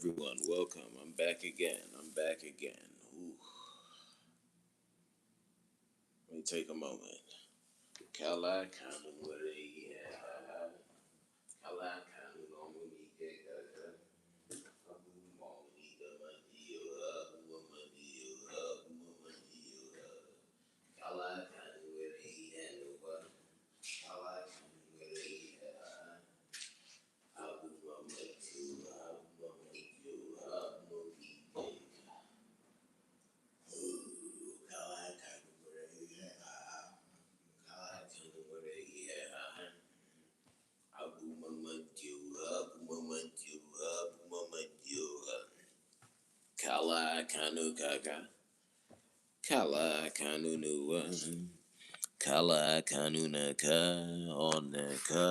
everyone. Welcome. I'm back again. Ooh, let me take a moment. Kala kanu wale yeah. Kala kanu nomu ni abu mali da mandio abu mandio abu mandio kala kanu wale yeah. Kala kanu wale yeah. Abu mandio abu mandio abu mandio. Kala kanu kaka. Kala kanu nuwa. Kala kanu naka. Onaka.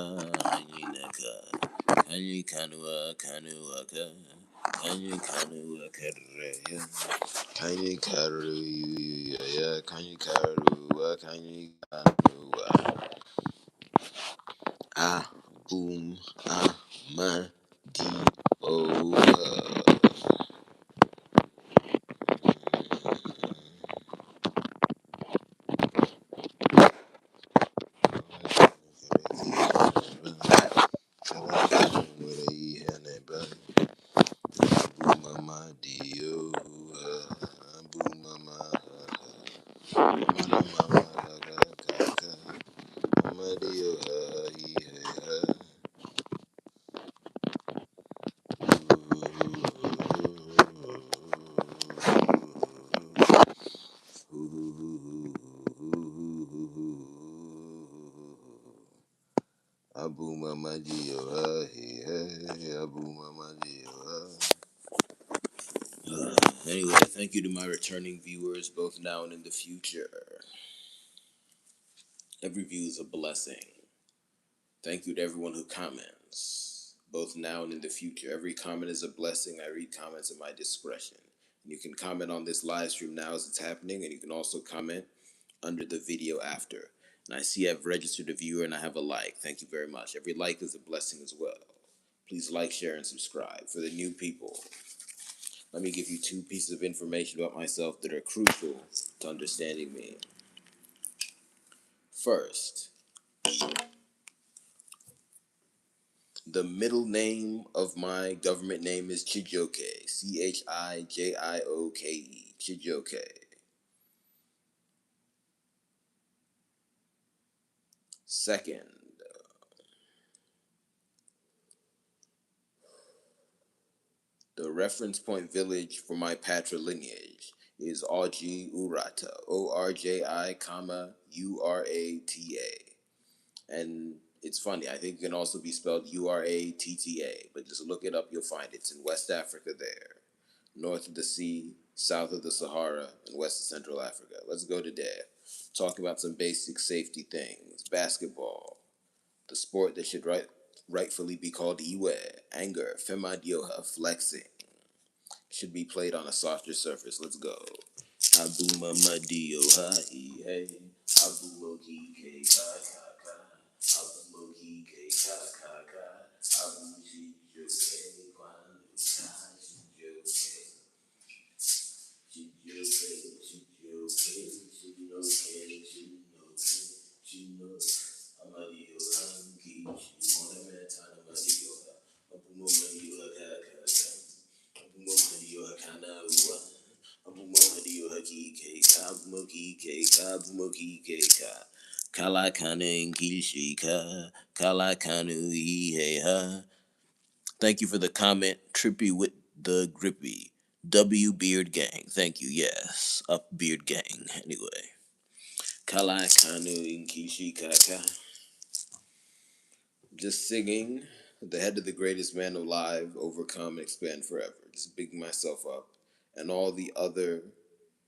Hanyi naka. Hanyi kanua kanuaka. Hanyi kanua kareya. Kanyi karu ya. Kanyi karua. Kanyi kanua. Ah, ah, ma, di, oh. Mama dio, mama, mama, mama dio, Abu Mama Dio, hey, Abu Mama Dio. Anyway, thank you to my returning viewers, both now and in the future. Every view is a blessing. Thank you to everyone who comments, both now and in the future. Every comment is a blessing. I read comments at my discretion. And you can comment on this live stream now as it's happening, and you can also comment under the video after. And I see I've registered a viewer and I have a like. Thank you very much. Every like is a blessing as well. Please like, share, and subscribe. For the new people, let me give you two pieces of information about myself that are crucial to understanding me. First, the middle name of my government name is Chijioke. Chijioke. Chijioke. Second, the reference point village for my patrilineage is Orji Urata. ORJI, URATA. And it's funny, I think it can also be spelled URATTA, but just look it up, you'll find it. It's in West Africa there. North of the sea, south of the Sahara, and west of Central Africa. Let's go to there. Talk about some basic safety things. Basketball, the sport that should rightfully be called Iwe. Anger, Femadioha, flexing. Should be played on a softer surface. Let's go. Abu Mamadio, hey. Abu Moki, K, Ka. Abu Moki, K, Ka. Abu Shijo, K, Kwan, Kalakanu Ngilshika, Kalakanu Iheha. Thank you for the comment, Trippy with the Grippy. W Beard Gang. Thank you. Yes. Up Beard Gang. Anyway. Kalakanu Inkishi Kaka. Just singing. The head of the greatest man alive, overcome, expand forever. Just bigging myself up. And all the other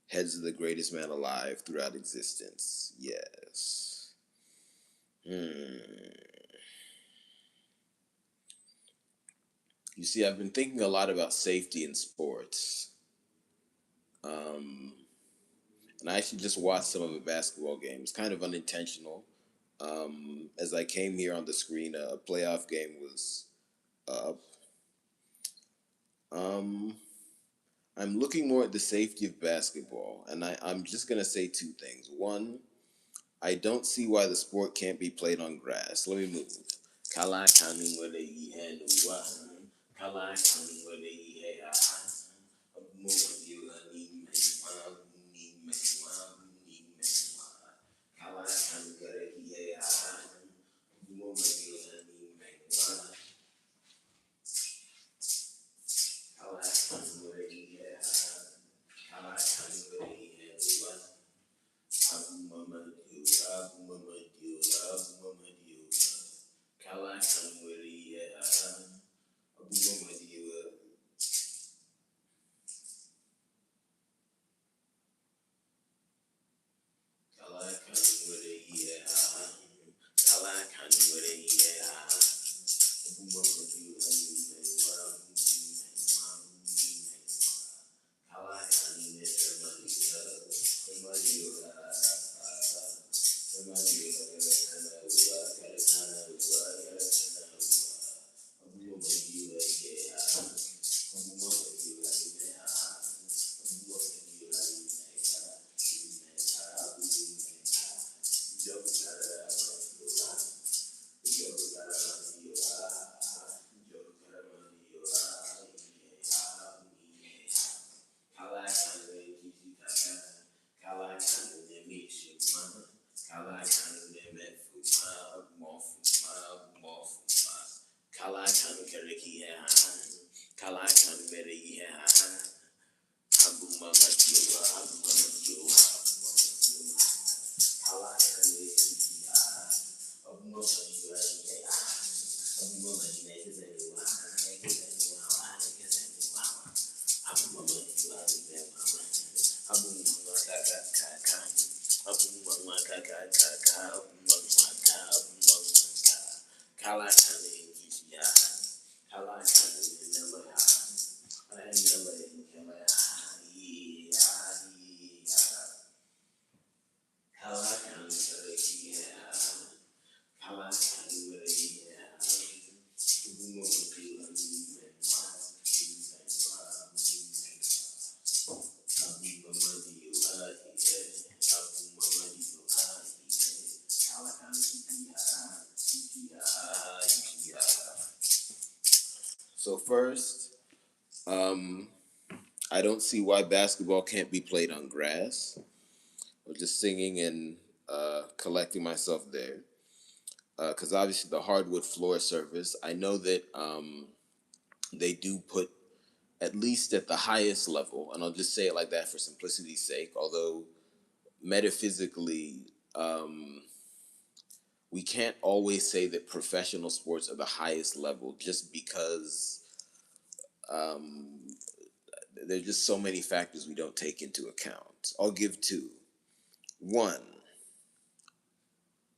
heads of the greatest man alive throughout existence. Yes. You see, I've been thinking a lot about safety in sports. And I actually just watched some of a basketball game. It's kind of unintentional. As I came here on the screen, a playoff game was up. Um, I'm looking more at the safety of basketball, and I'm just gonna say two things. One, I don't see why the sport can't be played on grass. Let me move. Kala kanu wale ihe nuwa. Kala kanu wale ihe aha. Mo you ni mewa ni mewa ni mewa. Kala kanu wale ihe aha. Mo you ni mewa. Kala kanu wale ihe aha. Kala kanu wale ihe nuwa. Abu Mamadu, Abu Mamadu, Abu Mamadu. Kala kanwere Abu Mamadu. Kala kanwere Kala kanwere Abu Mamadu. Kala Kala kanu kereki Kala kanu beri Abu Mamadu, Abu Mamadu, Kala kanu Abu Mamadu, Abu So first, um, I don't see why basketball can't be played on grass. Or just singing and collecting myself there. Because obviously the hardwood floor surface, I know that they do put at least at the highest level, and I'll just say it like that for simplicity's sake. Although metaphysically, we can't always say that professional sports are the highest level just because there's just so many factors we don't take into account. I'll give two. One,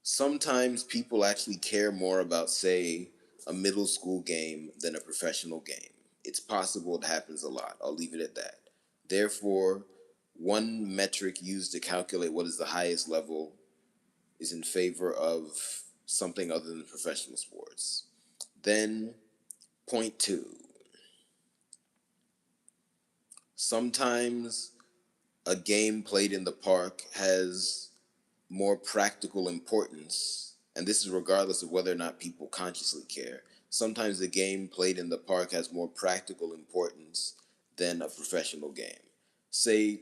sometimes people actually care more about, say, a middle school game than a professional game. It's possible, it happens a lot. I'll leave it at that. Therefore, one metric used to calculate what is the highest level is in favor of something other than professional sports. Then, point two, sometimes a game played in the park has more practical importance, and this is regardless of whether or not people consciously care. Sometimes the game played in the park has more practical importance than a professional game. Say,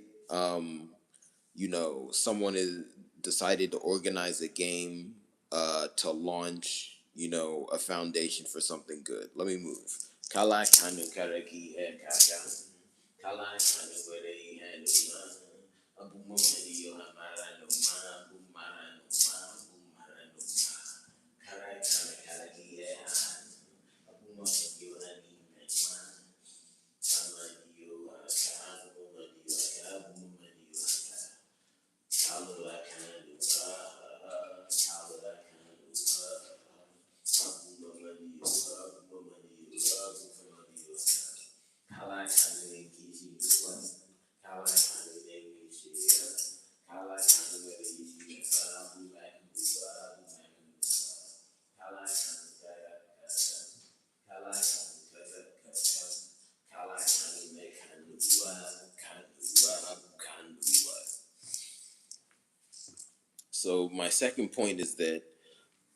someone is decided to organize a game to launch, a foundation for something good. Let me move. Kala kanu karaki he kaka. Kala kanu wele he no ma. Abu momedi yo hamara no ma. Abu mara no ma. Abu mara no ma. Kala kanu karaki he ha. Abu momedi yo hani me ma. Amadi yo haka. Abu momedi yo haka. Abu momedi yo haka. Kala kanu kala kanu Abu momedi yo Abu momedi yo Abu momedi yo haka. Kala kanu kishi yo. Kala kanu kishi yo. Kala kanu kishi yo. Abu like Abu Abu like Abu. Kala So my second point is that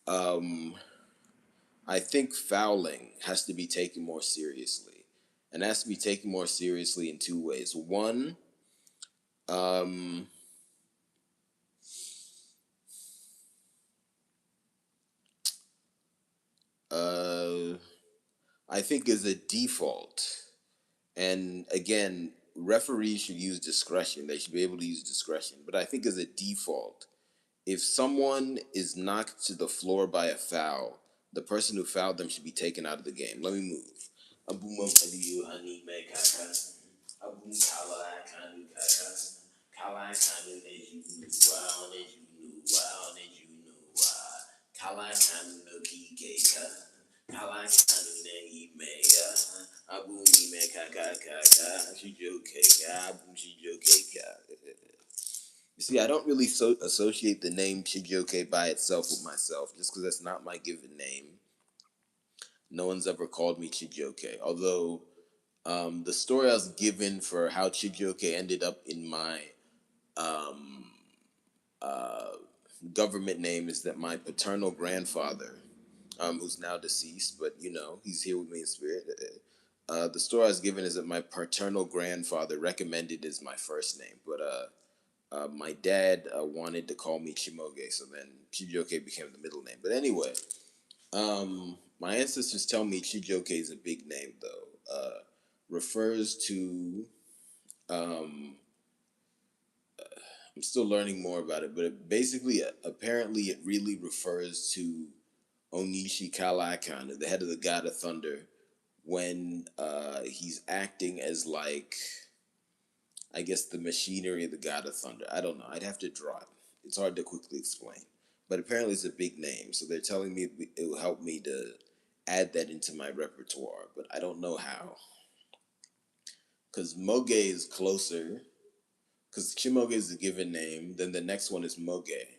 um, I think fouling has to be taken more seriously, and has to be taken more seriously in two ways. One, um, uh, I think as a default, and again, referees should use discretion. They should be able to use discretion, but I think as a default, if someone is knocked to the floor by a foul, the person who fouled them should be taken out of the game. Let me move. Abuma Padiyu Hani Mekaka. Abum Kala Kanu Kaka. Kala Kanu Neju Wow Neju Wow Neju Kala Kanu no Kika. Kala Kanu Nehi Meya. Abum Mekaka Kaka. Shijo Keka. Abum Shijo Keka. You see, I don't really associate the name Chijioke by itself with myself, just because that's not my given name. No one's ever called me Chijioke. Although the story I was given for how Chijioke ended up in my um, uh, government name is that my paternal grandfather, who's now deceased, but you know he's here with me in spirit. The story I was given is that my paternal grandfather recommended as my first name, but my dad wanted to call me Chimoge, so then Chijioke became the middle name. But anyway, my ancestors tell me Chijioke is a big name, though. Refers to, um, I'm still learning more about it, but basically, apparently, it really refers to Onishi Kalaakana, the head of the God of Thunder, when he's acting as like I guess the machinery of the God of Thunder. I don't know. I'd have to draw it. It's hard to quickly explain. But apparently it's a big name, so they're telling me it will help me to add that into my repertoire, but I don't know how. Because Moge is closer, because Chimoge is the given name, then the next one is Moge.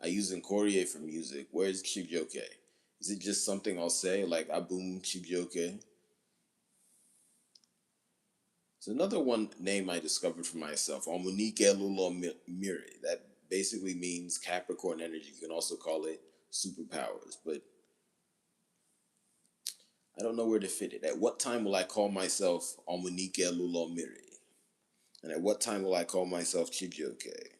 I use Nkorie for music. Where's Chibioke? Is it just something I'll say, like Abum Chibioke? It's another one name I discovered for myself, Omunike Lulo Miri. That basically means Capricorn energy. You can also call it superpowers, but I don't know where to fit it. At what time will I call myself Omunike Lulo Miri? And at what time will I call myself Chijioke?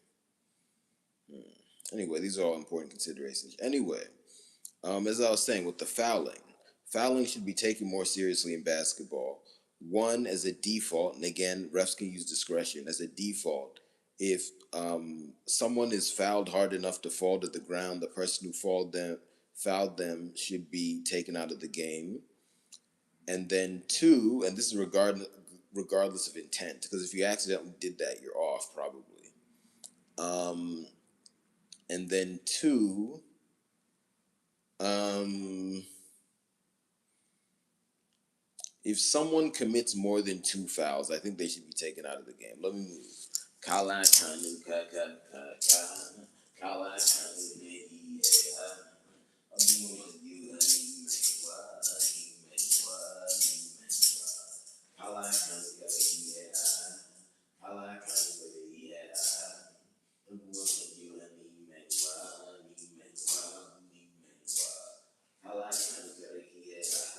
Anyway, these are all important considerations. Anyway, as I was saying, with the fouling should be taken more seriously in basketball. One, as a default, and again, refs can use discretion. As a default, if someone is fouled hard enough to fall to the ground, the person who fouled them should be taken out of the game. And then two, and this is regardless of intent, because if you accidentally did that, you're off probably. Um, and then two, um, if someone commits more than two fouls, I think they should be taken out of the game. Let me move. Kala kanu kaka kaka. Kala kanu nehi eha. Abu you hani mewa ni mewa ni mewa. Kala kanu kaka eha. Kala kanu kaka eha. Abu you hani mewa ni mewa ni mewa. Kala kanu kaka eha.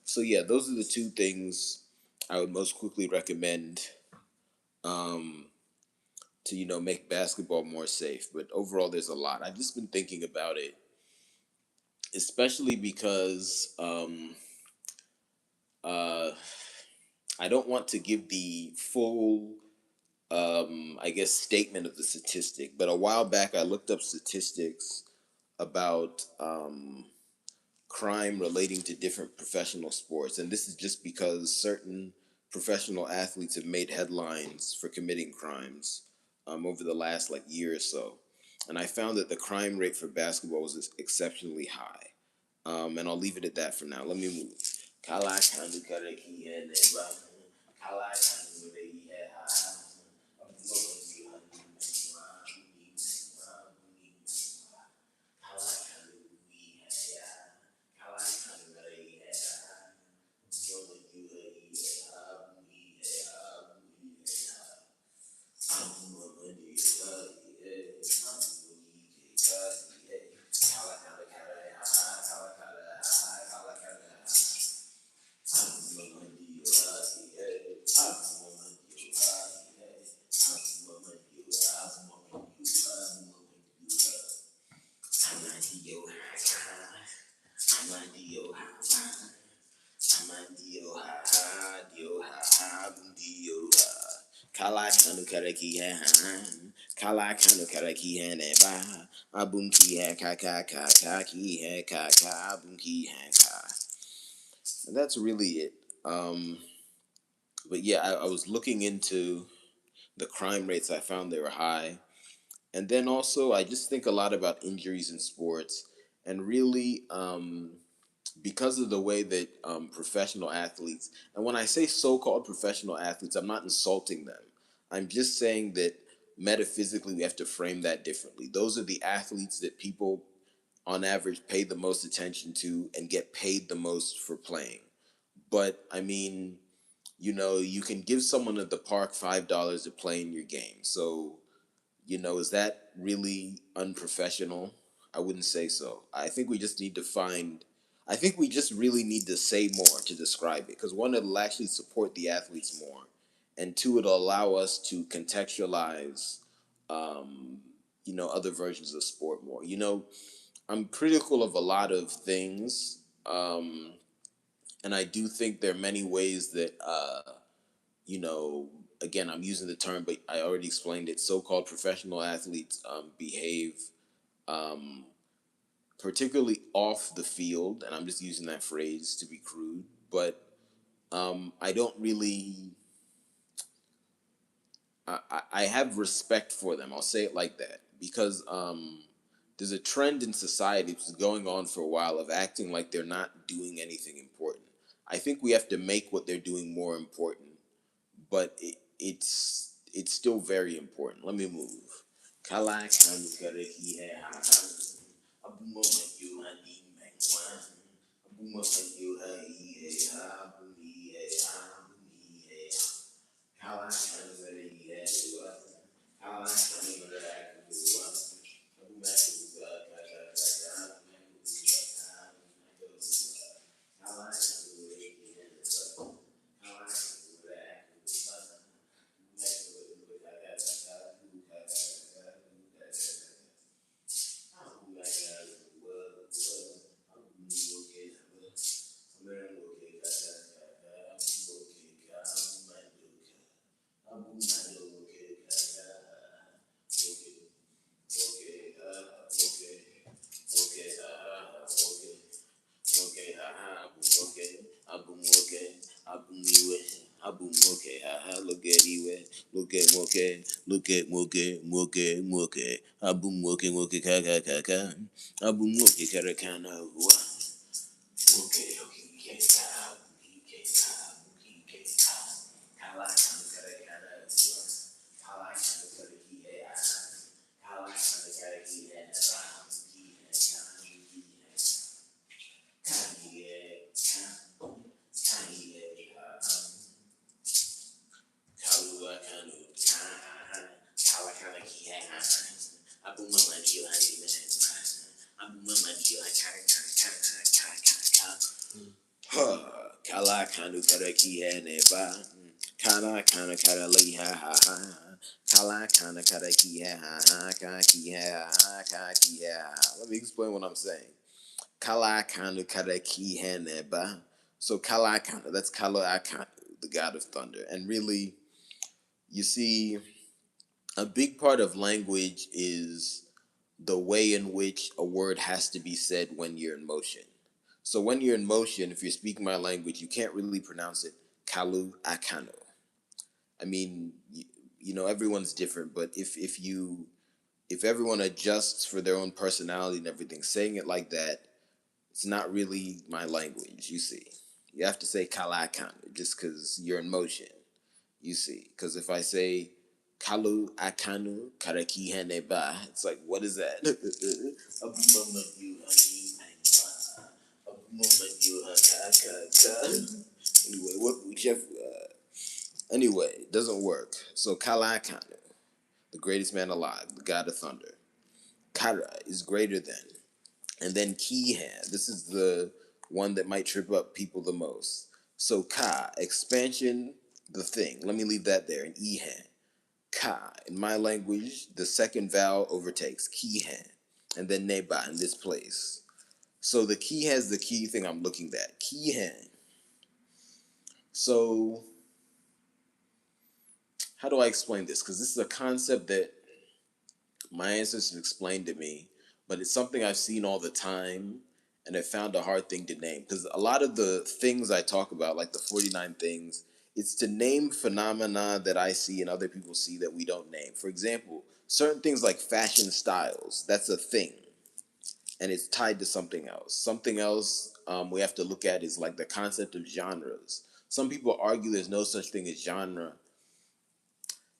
So yeah, those are the two things I would most quickly recommend um, to make basketball more safe. But overall, there's a lot. I've just been thinking about it, especially because uh, I don't want to give the full, I guess, statement of the statistic. But a while back, I looked up statistics about crime relating to different professional sports, and this is just because certain professional athletes have made headlines for committing crimes over the last like year or so. And I found that the crime rate for basketball was exceptionally high. And I'll leave it at that for now. Let me move. Kala kandu kare ki hai ne ba. Kala kandu re hai ha. Abu lo kandu handu me wa. Uni me wa. Uni me wa. Kala kandu we hai ya. Kala kandu re hai ha. Abu lo kandu hai ha. Uni hai ha. Uni hai ha. Abu lo kandu hai ha. Abu uni ke hai. Kala kandu kare ha. Kala kandu ha. Kala kandu ha. Kala kanu karaki ha kala kanu karaki ha ne ba abunki ha ka ki ha ka abunki ha ka. And that's really it. But yeah, I was looking into the crime rates. I found they were high, and then also I just think a lot about injuries in sports, and really because of the way that professional athletes, and when I say so-called professional athletes, I'm not insulting them. I'm just saying that metaphysically we have to frame that differently. Those are the athletes that people on average pay the most attention to and get paid the most for playing. But I mean, you can give someone at the park $5 to play in your game. So, is that really unprofessional? I wouldn't say so. I think we just really need to say more to describe it, because one, it'll actually support the athletes more, and two, it'll allow us to contextualize, other versions of sport more. I'm critical of a lot of things, and I do think there are many ways that, you know, again, I'm using the term, but I already explained it. So-called professional athletes behave, um, particularly off the field, and I'm just using that phrase to be crude. But I don't really. I have respect for them. I'll say it like that, because there's a trend in society that's going on for a while of acting like they're not doing anything important. I think we have to make what they're doing more important, but it's still very important. Let me move. Kalak Hanukareki Abuma Mayu Hani Mengwan Abuma Mayu Hai Abuni Abuni Kalak Hanukareki Kalak Hanukareki Look at you, look at Moke, Abu Moke, Moke, Kaka, Abu Moke, Karakana, okay, Kala kanu karaki hene ba. Kana kara li ha ha ha. Kala kana karaki ha ha ha ki ha ki ha. Let me explain what I'm saying. Kala kanu karaki hene ba. So Kala Kanu, that's Kala Kanu, the god of thunder. And really, you see, a big part of language is the way in which a word has to be said when you're in motion. So when you're in motion, if you're speaking my language, you can't really pronounce it kalu akano. I mean, everyone's different, but if everyone adjusts for their own personality and everything, saying it like that, it's not really my language. You see, you have to say kala akano just because you're in motion. You see, because if I say kalu akanu karaki ba, it's like, what is that? Anyway, what whichever. Anyway, it doesn't work. So kala akanu, the greatest man alive, the god of thunder. Kara is greater than. And then Kihan, this is the one that might trip up people the most. So Ka, expansion, the thing. Let me leave that there in Ihan. Ka, in my language, the second vowel overtakes Kihan. And then Neba in this place. So the key has the key thing I'm looking at. Kihan. So how do I explain this? Because this is a concept that my ancestors explained to me, but it's something I've seen all the time and I found a hard thing to name. Because a lot of the things I talk about, like the 49 things, it's to name phenomena that I see and other people see that we don't name. For example, certain things like fashion styles, that's a thing and it's tied to something else. Something else we have to look at is like the concept of genres. Some people argue there's no such thing as genre.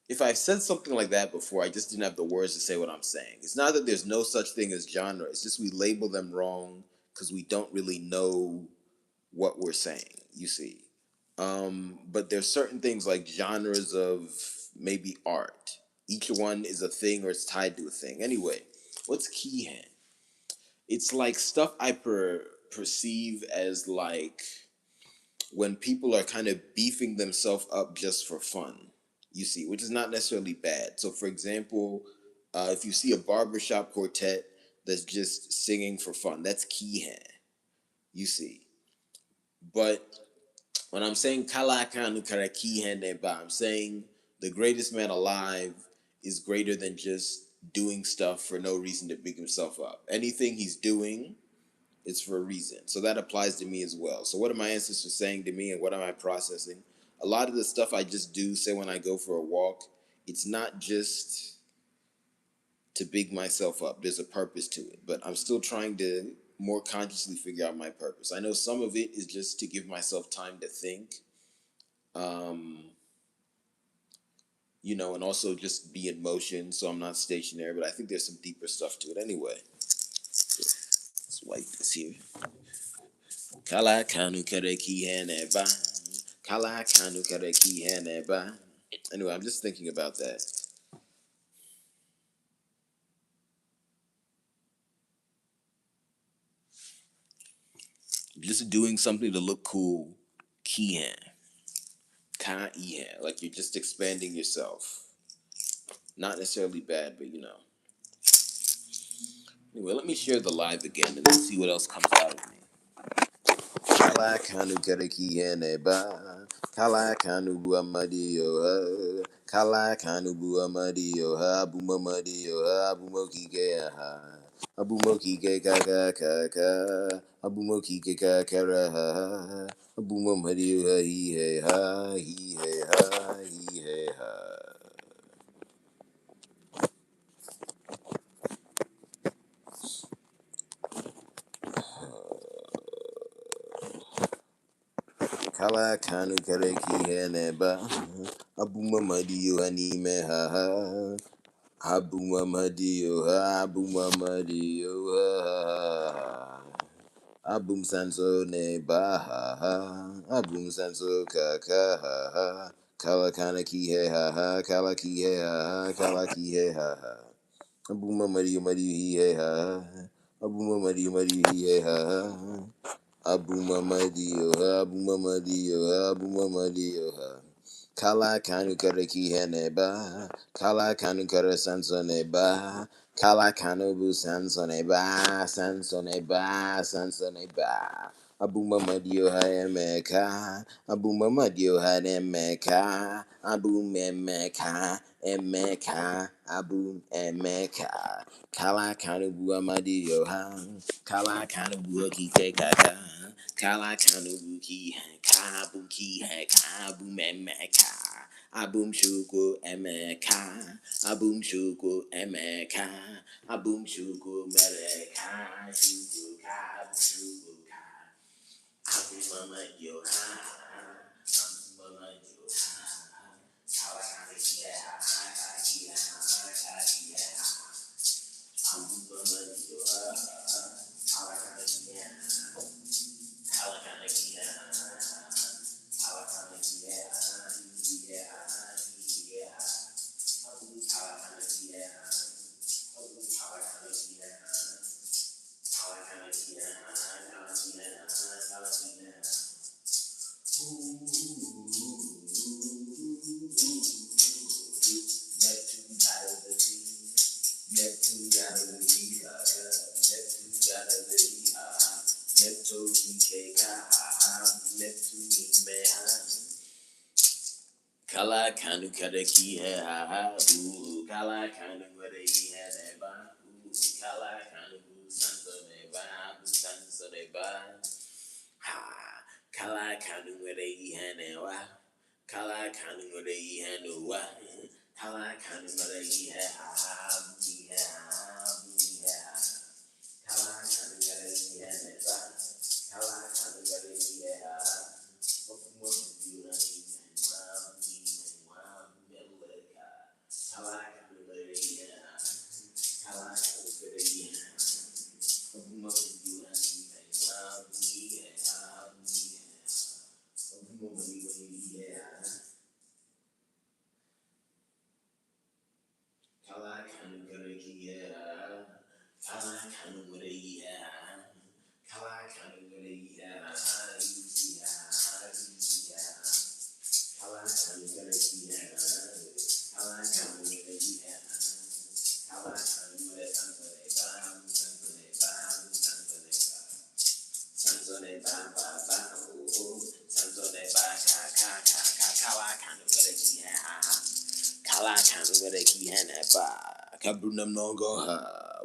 If I've said something like that before, I just didn't have the words to say what I'm saying. It's not that there's no such thing as genre. It's just we label them wrong because we don't really know what we're saying. You see, but there's certain things like genres of maybe art. Each one is a thing or it's tied to a thing. Anyway, what's Kihan? It's like stuff I perceive as like when people are kind of beefing themselves up just for fun, you see, which is not necessarily bad. So, for example, if you see a barbershop quartet that's just singing for fun, that's Kihan, you see. But when I'm saying Kalakanu Kara Kihan Neba, I'm saying the greatest man alive is greater than just doing stuff for no reason to big himself up. Anything he's doing, it's for a reason. So that applies to me as well. So what are my ancestors saying to me and what am I processing? A lot of the stuff I just do, say when I go for a walk, it's not just to big myself up. There's a purpose to it. But I'm still trying to more consciously figure out my purpose. I know some of it is just to give myself time to think. Um, and also just be in motion so I'm not stationary. But I think there's some deeper stuff to it anyway. Let's wipe this here. Kala kanu kareki heneba. Kala kanu kareki heneba. Anyway, I'm just thinking about that. Just doing something to look cool. Kihan. Ka ihan. Like you're just expanding yourself. Not necessarily bad, but Anyway, let me share the live again and then see what else comes out of me. Kala kanu kareki heneba. Kala kanu buamadi yo. Kala kanu buamadi yo. Bumamadi yo. Bumoki geha. Abumoki ke kaka kaka. Abumoki ke kakara ha. Abumamadi yo hi he ha. Hi he ha. Hi he ha. Kala kanu kareki heneba. Abumamadi yo anime ha ha. Abu Mamadio, Abu Mamadio, Abum Sanso ne Baha, Abum Sanso Kaka, Kalakana Kihe ha ha, Kalaki he ha ha, Kalaki he ha ha, Abu Mamadio Madio he ha, Abu Mamadio Madio he ha, Abu Mamadio, Abu Mamadio, Abu Mamadio. Kala kanu kara kiheneba. Kala kanu kara sansoneba. Kala kanu bu sansoneba. Sansoneba. Sansoneba. Abumadio Emeka, Abumadio Emeka, Abum Emeka, Emeka, Abum Emeka, Kala Kanabu Amadio Han, Kala Kanabu Kite Kaka, Kala Kanabu Ki, Kabuki, Kabum Emeka. Abum shuko emeka, abum shuko emeka, abum shuko meleka, shuko ka, shuko ka. Abum mama yo ha, abum mama yo ha. Kawakami yeah, yeah. Abum mama yo ha, kawakami yeah, kawakami yeah. Kala kanu kada ki ha ha ooh kala kanu kada ki ha ne ba ooh kala kanu bu sanso ne ba bu sanso ne ba ha kala kanu kada ki ha ne wa kala kanu kada ki ha no wa kala kanu kada ki ha ha bu ha bu ha kala kanu kada ki ha ne ba kala kanu kada ki ha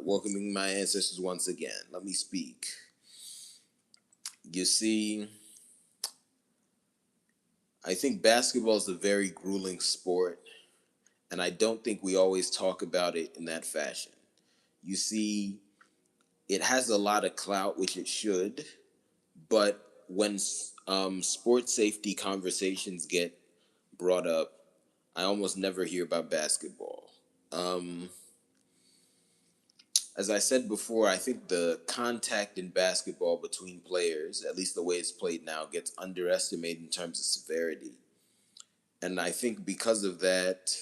Welcoming my ancestors once again. Let me speak. You see, I think basketball is a very grueling sport, and I don't think we always talk about it in that fashion. You see, it has a lot of clout, which it should, but when sports safety conversations get brought up, I almost never hear about basketball. Um, as I said before, I think the contact in basketball between players, at least the way it's played now, gets underestimated in terms of severity. And I think because of that,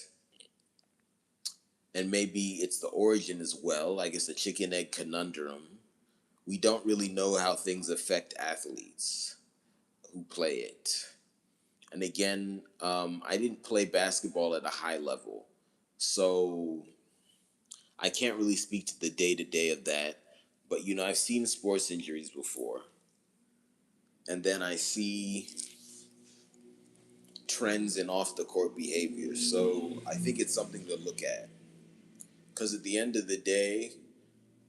and maybe it's the origin as well, I guess the chicken egg conundrum, we don't really know how things affect athletes who play it. And again, I didn't play basketball at a high level. So I can't really speak to the day to day of that. But, I've seen sports injuries before. And then I see trends in off the court behavior. So I think it's something to look at. Because at the end of the day,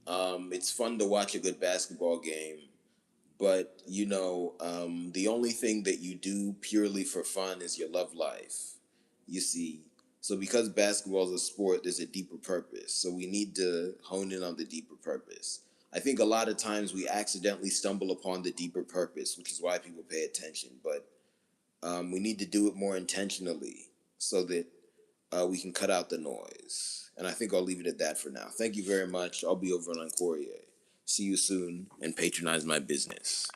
it's fun to watch a good basketball game. But, the only thing that you do purely for fun is your love life. You see. So because basketball is a sport, there's a deeper purpose. So we need to hone in on the deeper purpose. I think a lot of times we accidentally stumble upon the deeper purpose, which is why people pay attention. But we need to do it more intentionally so that we can cut out the noise. And I think I'll leave it at that for now. Thank you very much. I'll be over on Courier. See you soon and patronize my business.